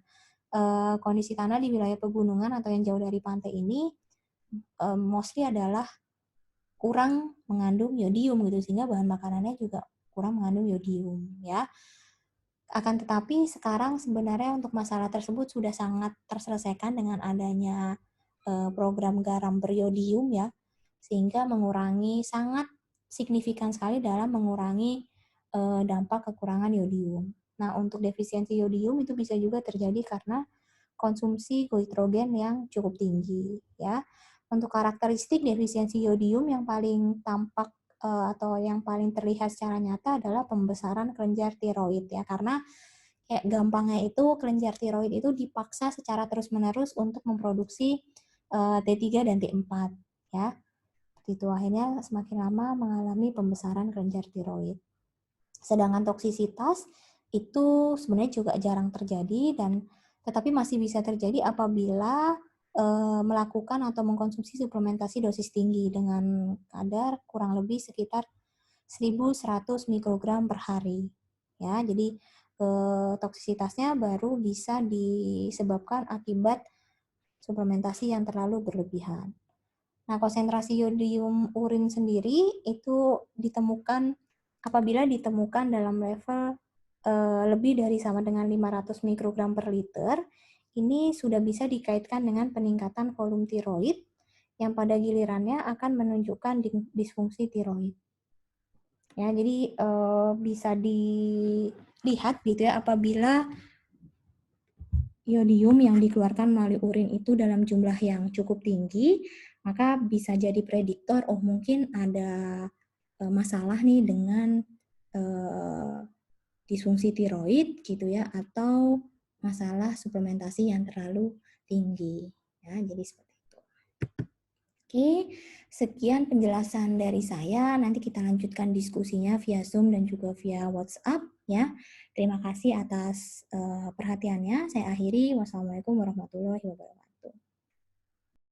kondisi tanah di wilayah pegunungan atau yang jauh dari pantai ini mostly adalah kurang mengandung iodium gitu, sehingga bahan makanannya juga kurang mengandung iodium ya. Akan tetapi sekarang sebenarnya untuk masalah tersebut sudah sangat terselesaikan dengan adanya program garam beriodium ya, sehingga mengurangi sangat signifikan sekali dalam mengurangi dampak kekurangan iodium. Nah, untuk defisiensi iodium itu bisa juga terjadi karena konsumsi goitrogen yang cukup tinggi ya. Untuk karakteristik defisiensi iodium yang paling tampak atau yang paling terlihat secara nyata adalah pembesaran kelenjar tiroid ya, karena kayak gampangnya itu kelenjar tiroid itu dipaksa secara terus-menerus untuk memproduksi T3 dan T4 ya. Itu akhirnya semakin lama mengalami pembesaran kelenjar tiroid. Sedangkan toksisitas itu sebenarnya juga jarang terjadi dan tetapi masih bisa terjadi apabila melakukan atau mengkonsumsi suplementasi dosis tinggi dengan kadar kurang lebih sekitar 1.100 mikrogram per hari. Ya, jadi toksisitasnya baru bisa disebabkan akibat suplementasi yang terlalu berlebihan. Nah, konsentrasi iodium urin sendiri itu ditemukan apabila ditemukan dalam level lebih dari sama dengan 500 mikrogram per liter, ini sudah bisa dikaitkan dengan peningkatan volume tiroid yang pada gilirannya akan menunjukkan disfungsi tiroid. Ya, jadi bisa dilihat gitu ya apabila iodium yang dikeluarkan melalui urin itu dalam jumlah yang cukup tinggi, maka bisa jadi prediktor oh mungkin ada masalah nih dengan disfungsi tiroid gitu ya, atau masalah suplementasi yang terlalu tinggi ya, jadi seperti itu. Oke, sekian penjelasan dari saya. Nanti kita lanjutkan diskusinya via Zoom dan juga via WhatsApp ya. Terima kasih atas perhatiannya. Saya akhiri. Wassalamualaikum warahmatullahi wabarakatuh.